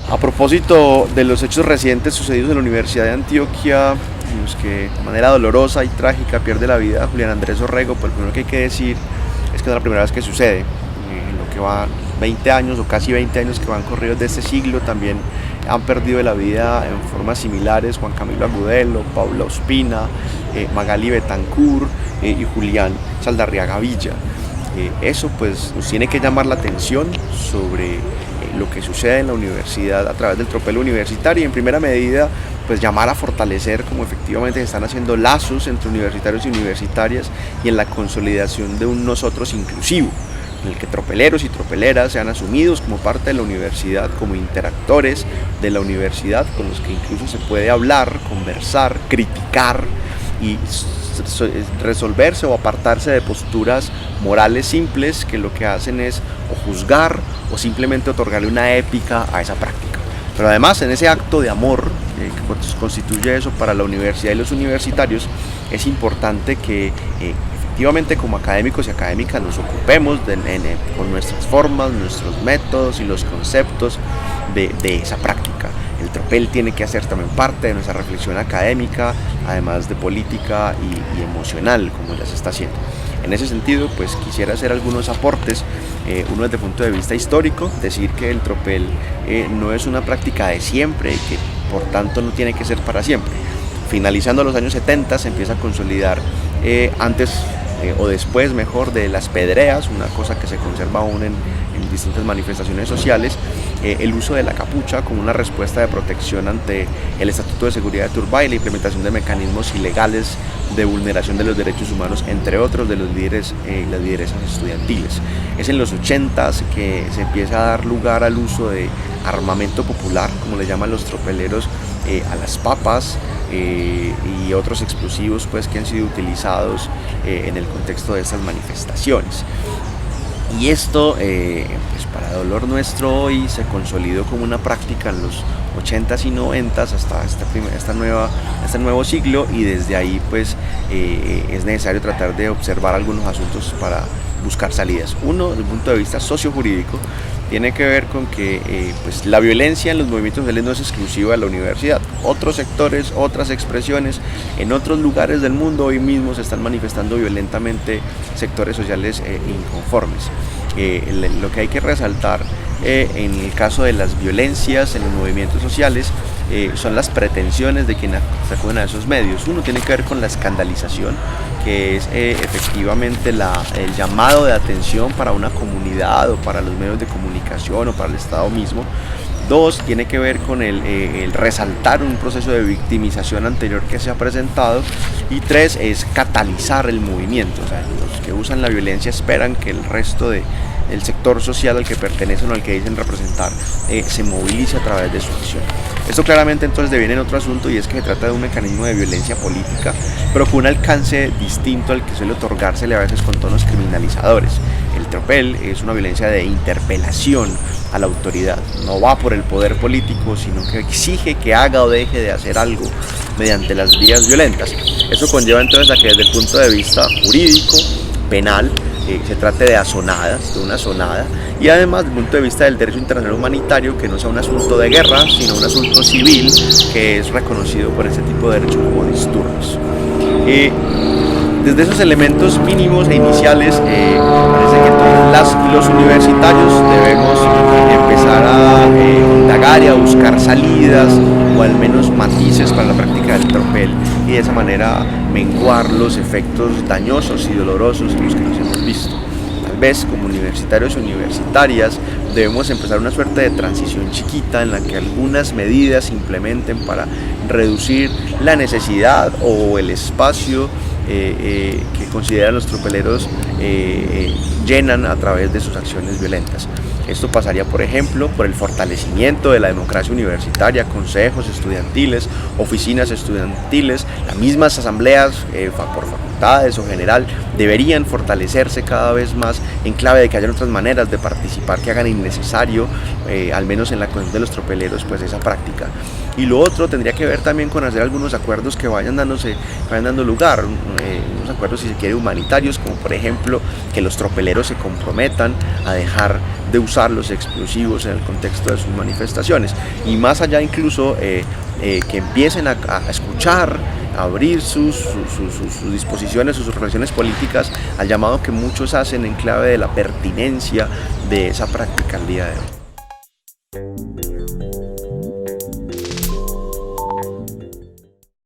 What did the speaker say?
A propósito de los hechos recientes sucedidos en la Universidad de Antioquia, en los que de manera dolorosa y trágica pierde la vida Julián Andrés Orrego, pues lo primero que hay que decir es que no es la primera vez que sucede. En lo que va 20 años o casi 20 años que van corridos de este siglo, también han perdido la vida en formas similares Juan Camilo Agudelo, Paula Ospina, Magali Betancourt y Julián Saldarriaga Villa. Eso pues nos tiene que llamar la atención sobre lo que sucede en la universidad a través del tropel universitario y en primera medida pues llamar a fortalecer como efectivamente se están haciendo lazos entre universitarios y universitarias y en la consolidación de un nosotros inclusivo, en el que tropeleros y tropeleras sean asumidos como parte de la universidad, como interactores de la universidad con los que incluso se puede hablar, conversar, criticar y resolverse o apartarse de posturas morales simples que lo que hacen es o juzgar o simplemente otorgarle una épica a esa práctica. Pero además en ese acto de amor que constituye eso para la universidad y los universitarios, es importante que efectivamente como académicos y académicas nos ocupemos con nuestras formas, nuestros métodos y los conceptos de esa práctica. El tropel tiene que hacer también parte de nuestra reflexión académica, además de política y emocional, como ya se está haciendo. En ese sentido, pues quisiera hacer algunos aportes, uno desde el punto de vista histórico, decir que el tropel no es una práctica de siempre y que por tanto no tiene que ser para siempre. Finalizando los años 70 se empieza a consolidar antes o después mejor de las pedreas, una cosa que se conserva aún en distintas manifestaciones sociales, el uso de la capucha como una respuesta de protección ante el Estatuto de Seguridad de Turbay y la implementación de mecanismos ilegales de vulneración de los derechos humanos, entre otros de los líderes y las lideresas estudiantiles. Es en los 80s que se empieza a dar lugar al uso de armamento popular, como le llaman los tropeleros, a las papas y otros explosivos pues, que han sido utilizados en el contexto de estas manifestaciones. Y esto, pues para dolor nuestro hoy, se consolidó como una práctica en los 80s y 90s hasta este nuevo siglo, y desde ahí pues es necesario tratar de observar algunos asuntos para buscar salidas. Uno, desde el punto de vista sociojurídico, tiene que ver con que pues la violencia en los movimientos sociales no es exclusiva de la universidad. Otros sectores, otras expresiones, en otros lugares del mundo hoy mismo se están manifestando violentamente sectores sociales inconformes. Lo que hay que resaltar en el caso de las violencias en los movimientos sociales son las pretensiones de quienes acuden a esos medios. Uno tiene que ver con la escandalización, que es efectivamente el llamado de atención para una comunidad o para los medios de comunicación o para el Estado mismo. Dos, tiene que ver con el resaltar un proceso de victimización anterior que se ha presentado. Y tres, es catalizar el movimiento. O sea, los que usan la violencia esperan que el resto del sector social al que pertenecen o al que dicen representar se movilice a través de su acción. Esto claramente entonces deviene en otro asunto, y es que se trata de un mecanismo de violencia política, pero con un alcance distinto al que suele otorgársele a veces con tonos criminalizadores. El tropel es una violencia de interpelación a la autoridad, no va por el poder político, sino que exige que haga o deje de hacer algo mediante las vías violentas. Eso conlleva entonces a que desde el punto de vista jurídico, penal, se trate de azonadas, de una azonada, y además desde el punto de vista del derecho internacional humanitario, que no sea un asunto de guerra, sino un asunto civil que es reconocido por ese tipo de derechos como disturbios. Desde esos elementos mínimos e iniciales, parece que entonces las y los universitarios debemos empezar a indagar y a buscar salidas o al menos matices para la práctica del tropel, y de esa manera menguar los efectos dañosos y dolorosos en los que nos hemos visto. Tal vez como universitarios y universitarias debemos empezar una suerte de transición chiquita en la que algunas medidas se implementen para reducir la necesidad o el espacio que consideran los tropeleros llenan a través de sus acciones violentas. Esto pasaría, por ejemplo, por el fortalecimiento de la democracia universitaria, consejos estudiantiles, oficinas estudiantiles, las mismas asambleas por facultades o general deberían fortalecerse cada vez más en clave de que haya otras maneras de participar que hagan innecesario, al menos en la cuestión de los tropeleros, pues esa práctica. Y lo otro tendría que ver también con hacer algunos acuerdos que vayan dando lugar, unos acuerdos si se quiere humanitarios, como por ejemplo que los tropeleros se comprometan a dejar de usar los explosivos en el contexto de sus manifestaciones. Y más allá incluso que empiecen a escuchar, a abrir sus disposiciones, sus reflexiones políticas al llamado que muchos hacen en clave de la pertinencia de esa práctica al día de hoy.